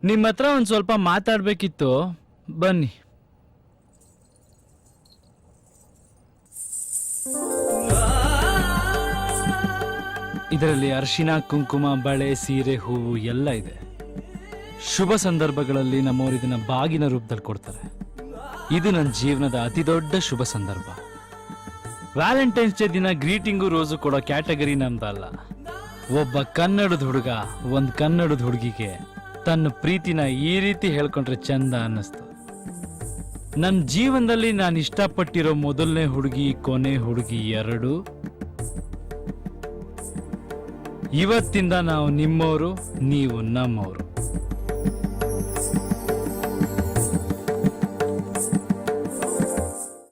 ನಿಮ್ಮ ಹತ್ರ ಒಂದು ಸ್ವಲ್ಪ ಮಾತಾಡಬೇಕಿತ್ತು, ಬನ್ನಿ. ಇದರಲ್ಲಿ ಅರಿಶಿನ, ಕುಂಕುಮ, ಬಳೆ, ಸೀರೆ, ಹೂವು ಎಲ್ಲ ಇದೆ. ಶುಭ ಸಂದರ್ಭಗಳಲ್ಲಿ ನಮ್ಮವರು ಇದನ್ನ ಬಾಗಿನ ರೂಪದಲ್ಲಿ ಕೊಡ್ತಾರೆ. ಇದು ನನ್ನ ಜೀವನದ ಅತಿ ದೊಡ್ಡ ಶುಭ ಸಂದರ್ಭ. ವ್ಯಾಲೆಂಟೈನ್ಸ್ ಡೇ ದಿನ ಗ್ರೀಟಿಂಗು ರೋಸು ಕೊಡೋ ಕ್ಯಾಟಗರಿ ನಮ್ದಲ್ಲ. ಒಬ್ಬ ಕನ್ನಡದ ಹುಡುಗ ಒಂದು ಕನ್ನಡದ ಹುಡುಗಿಗೆ ತನ್ನ ಪ್ರೀತಿನ ಈ ರೀತಿ ಹೇಳ್ಕೊಂಡ್ರೆ ಚಂದ ಅನ್ನಿಸ್ತು. ನನ್ನ ಜೀವನದಲ್ಲಿ ನಾನು ಇಷ್ಟಪಟ್ಟಿರೋ ಮೊದಲನೇ ಹುಡುಗಿ, ಕೊನೆ ಹುಡುಗಿ ಎರಡು. ಇವತ್ತಿಂದ ನಾವು ನಿಮ್ಮವರು, ನೀವು ನಮ್ಮವರು.